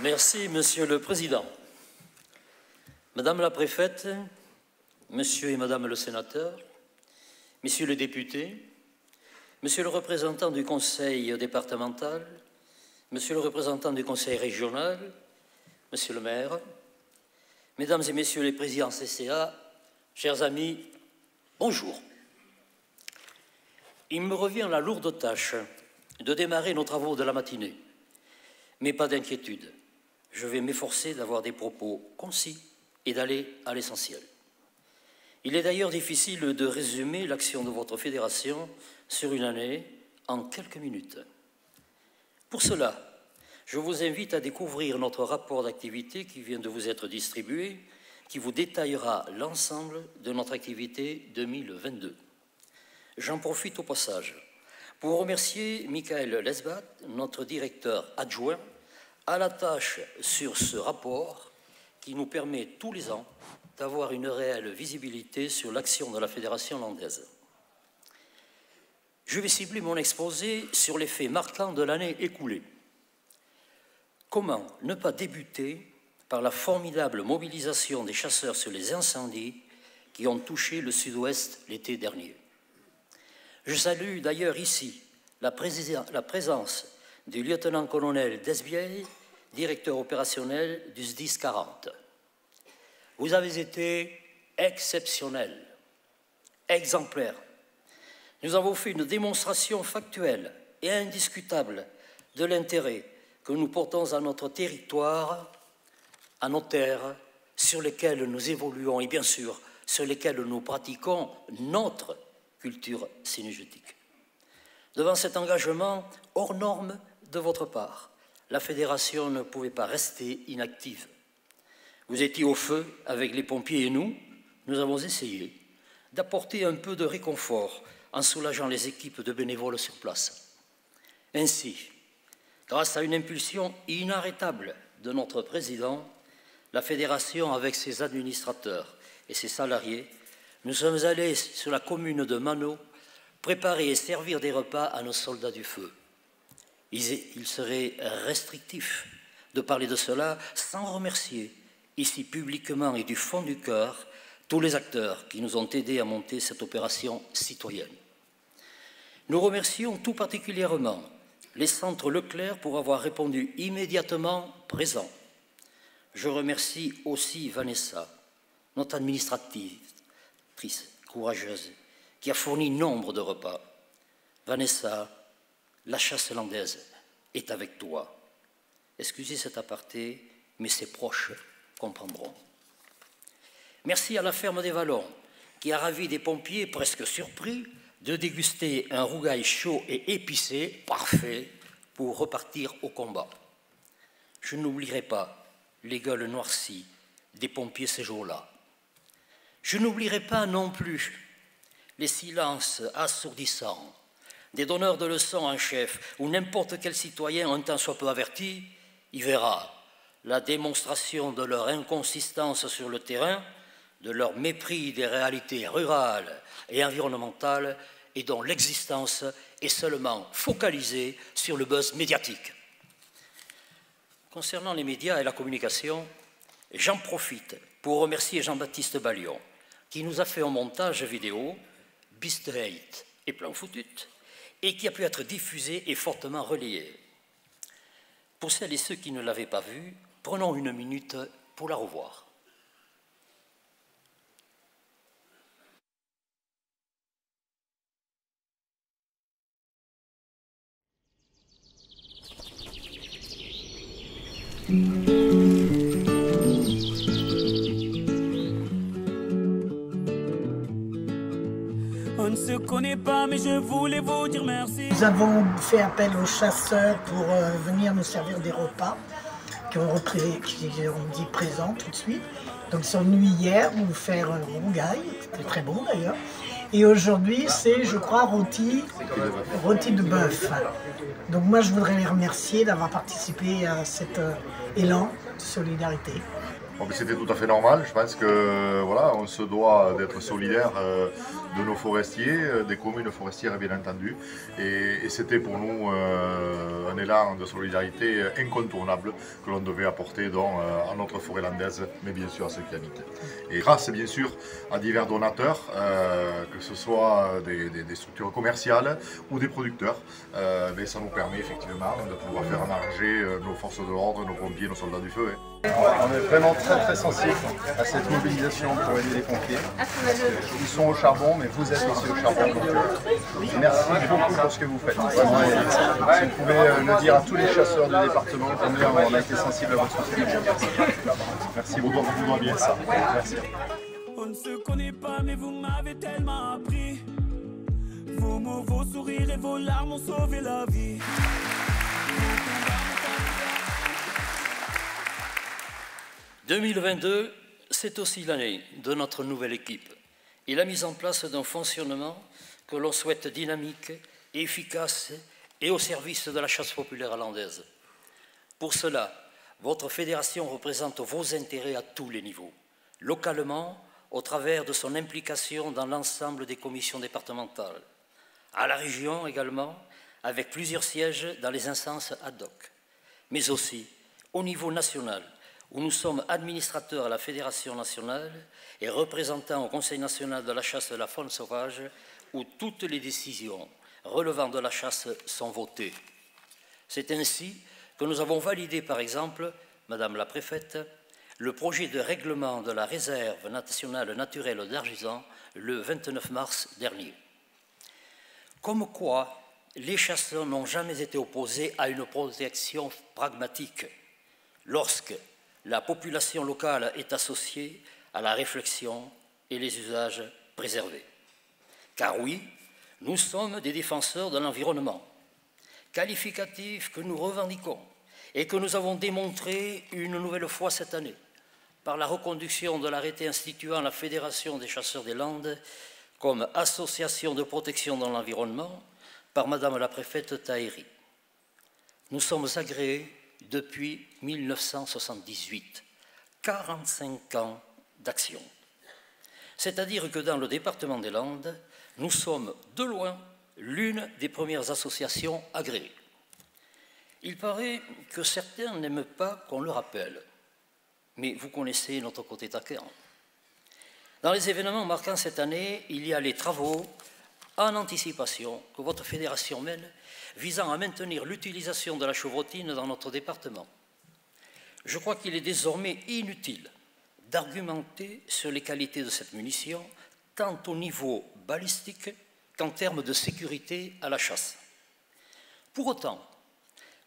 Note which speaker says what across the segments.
Speaker 1: Merci, Monsieur le Président. Madame la Préfète, Monsieur et Madame le Sénateur, Messieurs les députés, Monsieur le représentant du Conseil départemental, Monsieur le représentant du Conseil régional, Monsieur le maire, Mesdames et Messieurs les présidents CCA, chers amis, bonjour. Il me revient la lourde tâche de démarrer nos travaux de la matinée. Mais pas d'inquiétude, je vais m'efforcer d'avoir des propos concis et d'aller à l'essentiel. Il est d'ailleurs difficile de résumer l'action de votre fédération sur une année en quelques minutes. Pour cela, je vous invite à découvrir notre rapport d'activité qui vient de vous être distribué, qui vous détaillera l'ensemble de notre activité 2022. J'en profite au passage pour remercier Michael Lesbat, notre directeur adjoint, à la tâche sur ce rapport qui nous permet tous les ans d'avoir une réelle visibilité sur l'action de la Fédération landaise. Je vais cibler mon exposé sur les faits marquants de l'année écoulée. Comment ne pas débuter par la formidable mobilisation des chasseurs sur les incendies qui ont touché le sud-ouest l'été dernier. Je salue d'ailleurs ici la présence du lieutenant-colonel Desbièles, directeur opérationnel du SDIS 40. Vous avez été exceptionnel, exemplaire. Nous avons fait une démonstration factuelle et indiscutable de l'intérêt que nous portons à notre territoire, à nos terres, sur lesquelles nous évoluons et bien sûr sur lesquelles nous pratiquons notre culture cynégétique. Devant cet engagement hors norme de votre part, la Fédération ne pouvait pas rester inactive. Vous étiez au feu avec les pompiers et nous avons essayé d'apporter un peu de réconfort en soulageant les équipes de bénévoles sur place. Ainsi, grâce à une impulsion inarrêtable de notre président, la Fédération, avec ses administrateurs et ses salariés, nous sommes allés sur la commune de Mano préparer et servir des repas à nos soldats du feu. Il serait restrictif de parler de cela sans remercier, ici publiquement et du fond du cœur, tous les acteurs qui nous ont aidés à monter cette opération citoyenne. Nous remercions tout particulièrement les centres Leclerc pour avoir répondu immédiatement présent. Je remercie aussi Vanessa, notre administratrice courageuse, qui a fourni nombre de repas. Vanessa, la chasse landaise est avec toi. Excusez cet aparté, mais ses proches comprendront. Merci à la ferme des Vallons, qui a ravi des pompiers presque surpris de déguster un rougail chaud et épicé, parfait, pour repartir au combat. Je n'oublierai pas les gueules noircies des pompiers ces jours-là. Je n'oublierai pas non plus les silences assourdissants des donneurs de leçons en chef, où n'importe quel citoyen, un tant soit peu averti, y verra la démonstration de leur inconsistance sur le terrain, de leur mépris des réalités rurales et environnementales, et dont l'existence est seulement focalisée sur le buzz médiatique. Concernant les médias et la communication, j'en profite pour remercier Jean-Baptiste Ballion, qui nous a fait un montage vidéo, Beast Hate et Plan Foutut, et qui a pu être diffusé et fortement relayé. Pour celles et ceux qui ne l'avaient pas vu, prenons une minute pour la revoir.
Speaker 2: On ne se connaît pas, mais je voulais vous dire merci.
Speaker 3: Nous avons fait appel aux chasseurs pour venir nous servir des repas qui ont dit présents tout de suite. Donc ils sont venus hier nous faire un rougail, c'était très bon d'ailleurs. Et aujourd'hui c'est, je crois, rôti de bœuf. Donc moi je voudrais les remercier d'avoir participé à cet élan de solidarité.
Speaker 4: Bon, c'était tout à fait normal. Je pense que voilà, on se doit d'être solidaire de nos forestiers, des communes forestières bien entendu. Et c'était pour nous un élan de solidarité incontournable que l'on devait apporter à notre forêt landaise, mais bien sûr à ceux qui habitent. Et grâce bien sûr à divers donateurs, que ce soit des structures commerciales ou des producteurs, mais ça nous permet effectivement de pouvoir faire marcher nos forces de l'ordre, nos pompiers, nos soldats du feu.
Speaker 5: On est vraiment très sensible à cette mobilisation pour aider les pompiers. Ils sont au charbon, mais vous êtes aussi au charbon. Donc, merci beaucoup pour ce que vous faites. Vraiment, si vous pouvez le dire à tous les chasseurs du département, combien on a été sensible à votre soutien. Merci beaucoup, vous doit bien ça. Merci.
Speaker 2: On ne se connaît pas, mais vous m'avez tellement appris. Vos mots, vos sourires et vos larmes ont sauvé la vie.
Speaker 1: 2022, c'est aussi l'année de notre nouvelle équipe et la mise en place d'un fonctionnement que l'on souhaite dynamique, efficace et au service de la chasse populaire landaise. Pour cela, votre fédération représente vos intérêts à tous les niveaux, localement, au travers de son implication dans l'ensemble des commissions départementales, à la région également, avec plusieurs sièges dans les instances ad hoc, mais aussi au niveau national, où nous sommes administrateurs à la Fédération nationale et représentants au Conseil national de la chasse et de la faune sauvage, où toutes les décisions relevant de la chasse sont votées. C'est ainsi que nous avons validé, par exemple, Madame la Préfète, le projet de règlement de la réserve nationale naturelle d'Argisan le 29 mars dernier. Comme quoi, les chasseurs n'ont jamais été opposés à une protection pragmatique lorsque la population locale est associée à la réflexion et les usages préservés. Car oui, nous sommes des défenseurs de l'environnement, qualificatif que nous revendiquons et que nous avons démontré une nouvelle fois cette année par la reconduction de l'arrêté instituant la Fédération des chasseurs des Landes comme association de protection de l'environnement par Madame la Préfète Taheri. Nous sommes agréés depuis 1978, 45 ans d'action. C'est-à-dire que dans le département des Landes, nous sommes de loin l'une des premières associations agréées. Il paraît que certains n'aiment pas qu'on le rappelle, mais vous connaissez notre côté taquin. Dans les événements marquants cette année, il y a les travaux en anticipation que votre fédération mène visant à maintenir l'utilisation de la chevrotine dans notre département. Je crois qu'il est désormais inutile d'argumenter sur les qualités de cette munition, tant au niveau balistique qu'en termes de sécurité à la chasse. Pour autant,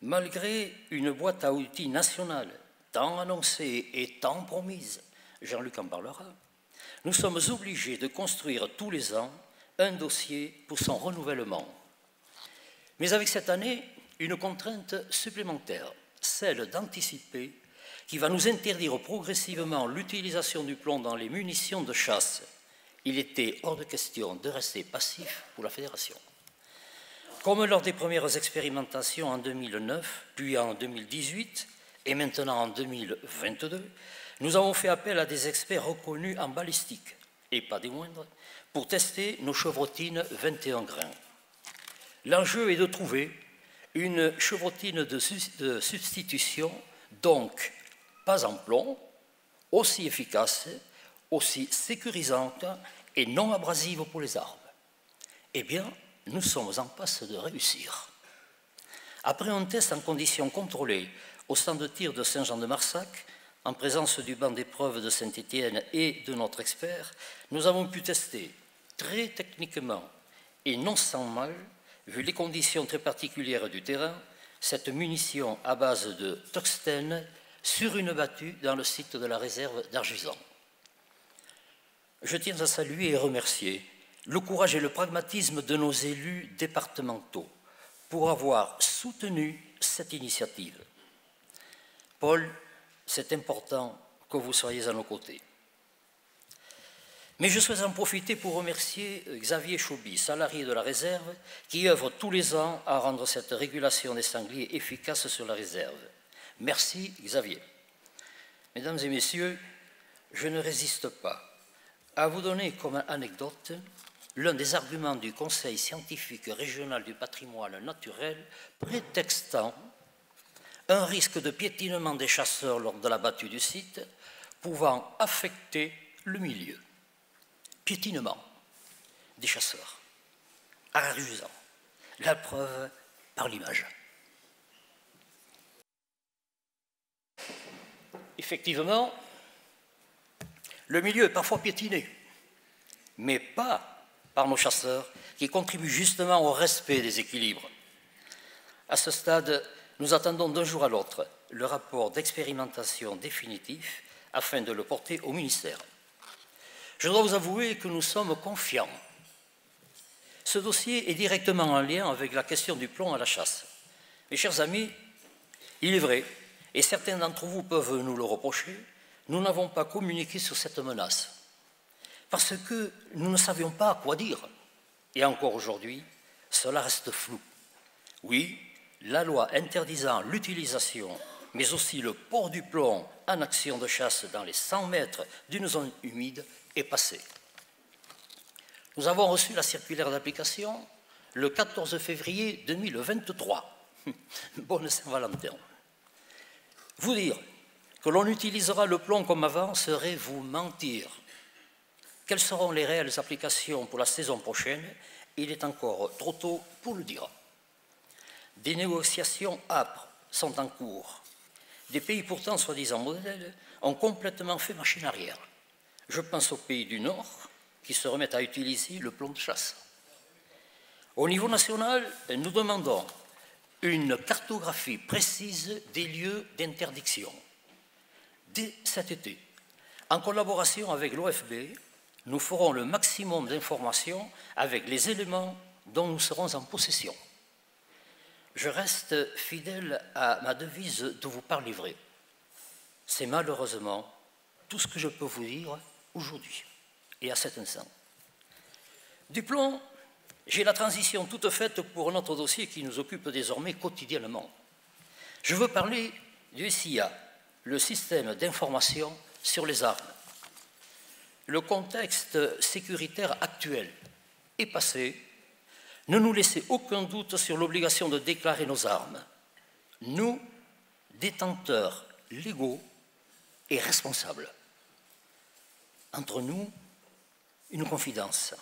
Speaker 1: malgré une boîte à outils nationale tant annoncée et tant promise, Jean-Luc en parlera, nous sommes obligés de construire tous les ans un dossier pour son renouvellement. Mais avec cette année, une contrainte supplémentaire, celle d'anticiper, qui va nous interdire progressivement l'utilisation du plomb dans les munitions de chasse. Il était hors de question de rester passif pour la Fédération. Comme lors des premières expérimentations en 2009, puis en 2018 et maintenant en 2022, nous avons fait appel à des experts reconnus en balistique, et pas des moindres, pour tester nos chevrotines 21 grains. L'enjeu est de trouver une chevrotine de substitution, donc pas en plomb, aussi efficace, aussi sécurisante et non abrasive pour les arbres. Eh bien, nous sommes en passe de réussir. Après un test en conditions contrôlées au stand de tir de Saint-Jean-de-Marsac, en présence du banc d'épreuves de Saint-Étienne et de notre expert, nous avons pu tester très techniquement et non sans mal, vu les conditions très particulières du terrain, cette munition à base de tungstène sur une battue dans le site de la réserve d'Argisan. Je tiens à saluer et remercier le courage et le pragmatisme de nos élus départementaux pour avoir soutenu cette initiative. Paul, c'est important que vous soyez à nos côtés. Mais je souhaite en profiter pour remercier Xavier Chauby, salarié de la réserve, qui œuvre tous les ans à rendre cette régulation des sangliers efficace sur la réserve. Merci Xavier. Mesdames et messieurs, je ne résiste pas à vous donner comme anecdote l'un des arguments du Conseil scientifique régional du patrimoine naturel prétextant un risque de piétinement des chasseurs lors de la battue du site pouvant affecter le milieu. Piétinement des chasseurs, amusant, la preuve par l'image. Effectivement, le milieu est parfois piétiné, mais pas par nos chasseurs qui contribuent justement au respect des équilibres. À ce stade, nous attendons d'un jour à l'autre le rapport d'expérimentation définitif afin de le porter au ministère. Je dois vous avouer que nous sommes confiants. Ce dossier est directement en lien avec la question du plomb à la chasse. Mes chers amis, il est vrai, et certains d'entre vous peuvent nous le reprocher, nous n'avons pas communiqué sur cette menace, parce que nous ne savions pas quoi dire. Et encore aujourd'hui, cela reste flou. Oui, la loi interdisant l'utilisation, mais aussi le port du plomb en action de chasse dans les 100 mètres d'une zone humide est passée. Nous avons reçu la circulaire d'application le 14 février 2023. Bonne Saint-Valentin. Vous dire que l'on utilisera le plomb comme avant serait vous mentir. Quelles seront les réelles applications pour la saison prochaine? Il est encore trop tôt pour le dire. Des négociations âpres sont en cours. Des pays pourtant soi-disant modèles ont complètement fait machine arrière. Je pense aux pays du Nord qui se remettent à utiliser le plomb de chasse. Au niveau national, nous demandons une cartographie précise des lieux d'interdiction. Dès cet été, en collaboration avec l'OFB, nous ferons le maximum d'informations avec les éléments dont nous serons en possession. Je reste fidèle à ma devise de vous parler vrai. C'est malheureusement tout ce que je peux vous dire aujourd'hui et à cet instant. Du plomb, j'ai la transition toute faite pour notre dossier qui nous occupe désormais quotidiennement. Je veux parler du SIA, le système d'information sur les armes. Le contexte sécuritaire actuel est passé. Ne nous laissez aucun doute sur l'obligation de déclarer nos armes. Nous, détenteurs légaux et responsables. Entre nous, une confidence.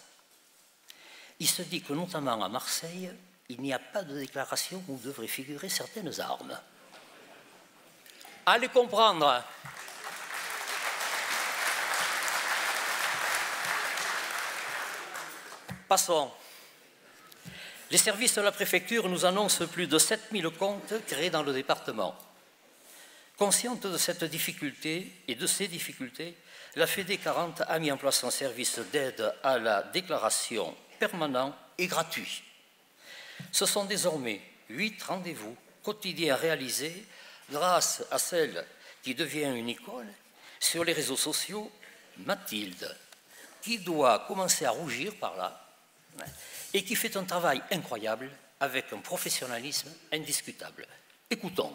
Speaker 1: Il se dit que notamment à Marseille, il n'y a pas de déclaration où devraient figurer certaines armes. Allez comprendre. Passons. Les services de la préfecture nous annoncent plus de 7000 comptes créés dans le département. Consciente de cette difficulté et de ces difficultés, la FED 40 a mis en place un service d'aide à la déclaration permanent et gratuit. Ce sont désormais 8 rendez-vous quotidiens réalisés grâce à celle qui devient une icône sur les réseaux sociaux, Mathilde, qui doit commencer à rougir par là et qui fait un travail incroyable avec un professionnalisme indiscutable. Écoutons.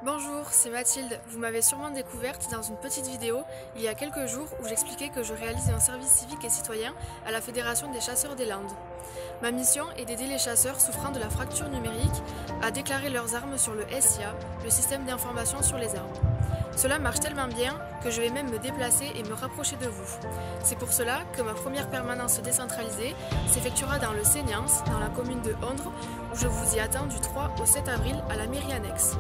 Speaker 6: Bonjour, c'est Mathilde. Vous m'avez sûrement découverte dans une petite vidéo il y a quelques jours où j'expliquais que je réalise un service civique et citoyen à la Fédération des chasseurs des Landes. Ma mission est d'aider les chasseurs souffrant de la fracture numérique à déclarer leurs armes sur le SIA, le système d'information sur les armes. Cela marche tellement bien que je vais même me déplacer et me rapprocher de vous. C'est pour cela que ma première permanence décentralisée s'effectuera dans le Séniance, dans la commune de Ondres, où je vous y attends du 3 au 7 avril à la mairie annexe.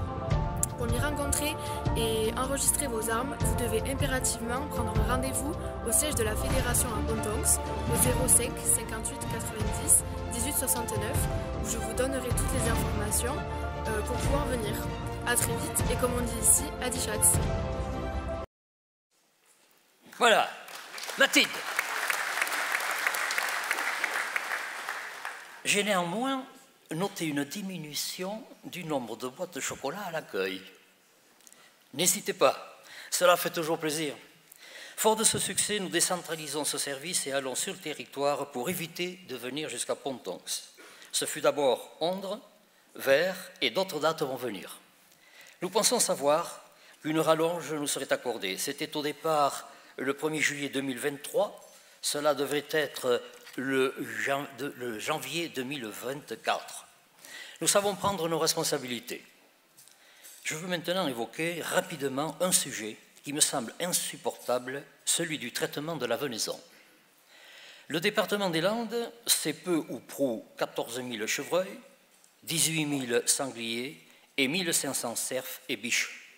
Speaker 6: Pour m'y rencontrer et enregistrer vos armes, vous devez impérativement prendre rendez-vous au siège de la Fédération à Pontonx, au 05 58 90 18 69, où je vous donnerai toutes les informations pour pouvoir venir. A très vite et comme on dit ici, à Dichatz.
Speaker 1: Voilà, Mathilde. J'ai néanmoins noté une diminution du nombre de boîtes de chocolat à l'accueil. N'hésitez pas, cela fait toujours plaisir. Fort de ce succès, nous décentralisons ce service et allons sur le territoire pour éviter de venir jusqu'à Pontonx. Ce fut d'abord Ondres, Vers et d'autres dates vont venir. Nous pensons savoir qu'une rallonge nous serait accordée. C'était au départ le 1er juillet 2023. Cela devrait être le janvier 2024. Nous savons prendre nos responsabilités. Je veux maintenant évoquer rapidement un sujet qui me semble insupportable, celui du traitement de la venaison. Le département des Landes, c'est peu ou prou 14 000 chevreuils, 18 000 sangliers et 1 500 cerfs et biches.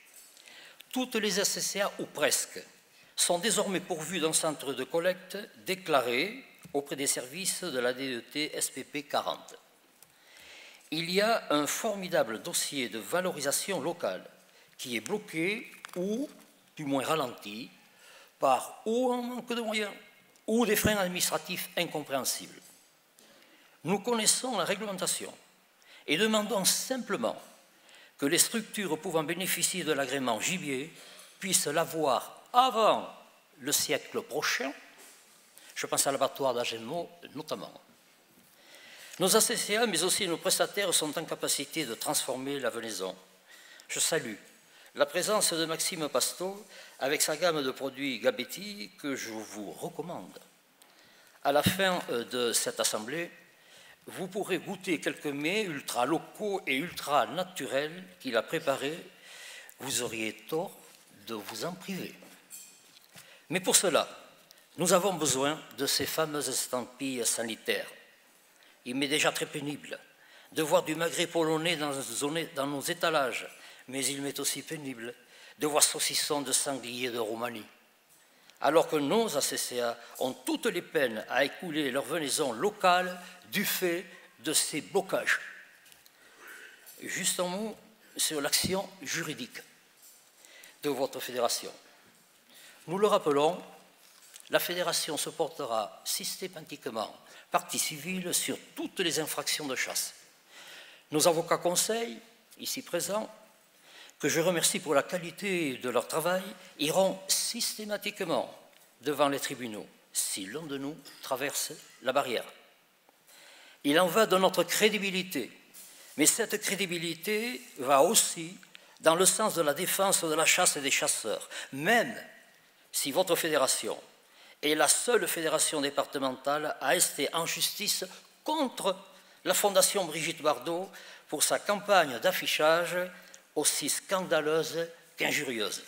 Speaker 1: Toutes les SCCA, ou presque, sont désormais pourvues d'un centre de collecte déclaré auprès des services de la DET SPP 40. Il y a un formidable dossier de valorisation locale qui est bloqué ou, du moins ralenti, par ou un manque de moyens ou des freins administratifs incompréhensibles. Nous connaissons la réglementation et demandons simplement que les structures pouvant bénéficier de l'agrément gibier puissent l'avoir avant le siècle prochain. Je pense à l'abattoir d'Agenmot notamment. Nos ACCA, mais aussi nos prestataires, sont en capacité de transformer la venaison. Je salue la présence de Maxime Pasto avec sa gamme de produits Gabetti que je vous recommande. À la fin de cette assemblée, vous pourrez goûter quelques mets ultra locaux et ultra naturels qu'il a préparés. Vous auriez tort de vous en priver. Mais pour cela, nous avons besoin de ces fameuses estampilles sanitaires. Il m'est déjà très pénible de voir du magret polonais dans nos étalages, mais il m'est aussi pénible de voir saucissons de sanglier de Roumanie. Alors que nos ACCA ont toutes les peines à écouler leur venaison locale du fait de ces blocages. Juste un mot sur l'action juridique de votre fédération. Nous le rappelons, la fédération se portera systématiquement partie civile sur toutes les infractions de chasse. Nos avocats conseils, ici présents, que je remercie pour la qualité de leur travail, iront systématiquement devant les tribunaux si l'un de nous traverse la barrière. Il en va de notre crédibilité, mais cette crédibilité va aussi dans le sens de la défense de la chasse et des chasseurs, même si votre fédération est la seule fédération départementale à rester en justice contre la Fondation Brigitte Bardot pour sa campagne d'affichage aussi scandaleuse qu'injurieuse.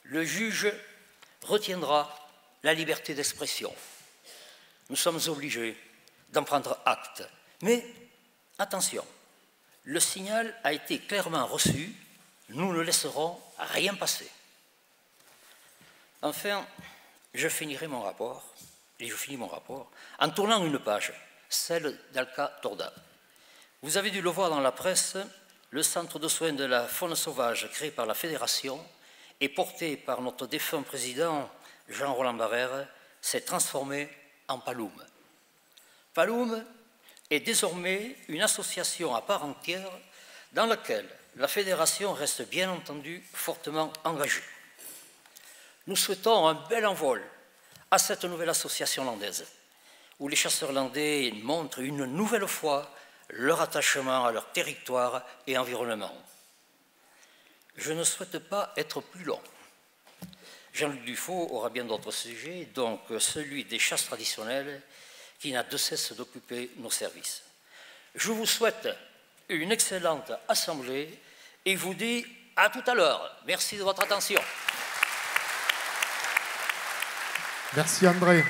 Speaker 1: Le juge retiendra la liberté d'expression. Nous sommes obligés d'en prendre acte. Mais attention, le signal a été clairement reçu, nous ne laisserons rien passer. Enfin, je finis mon rapport en tournant une page, celle d'Alka Torda. Vous avez dû le voir dans la presse, le centre de soins de la faune sauvage créé par la Fédération et porté par notre défunt président Jean-Roland Barrère s'est transformé en Paloum. Paloum est désormais une association à part entière dans laquelle la Fédération reste bien entendu fortement engagée. Nous souhaitons un bel envol à cette nouvelle association landaise, où les chasseurs landais montrent une nouvelle fois leur attachement à leur territoire et environnement. Je ne souhaite pas être plus long. Jean-Luc Dufault aura bien d'autres sujets, donc celui des chasses traditionnelles, qui n'a de cesse d'occuper nos services. Je vous souhaite une excellente assemblée et vous dis à tout à l'heure. Merci de votre attention.
Speaker 7: Merci André.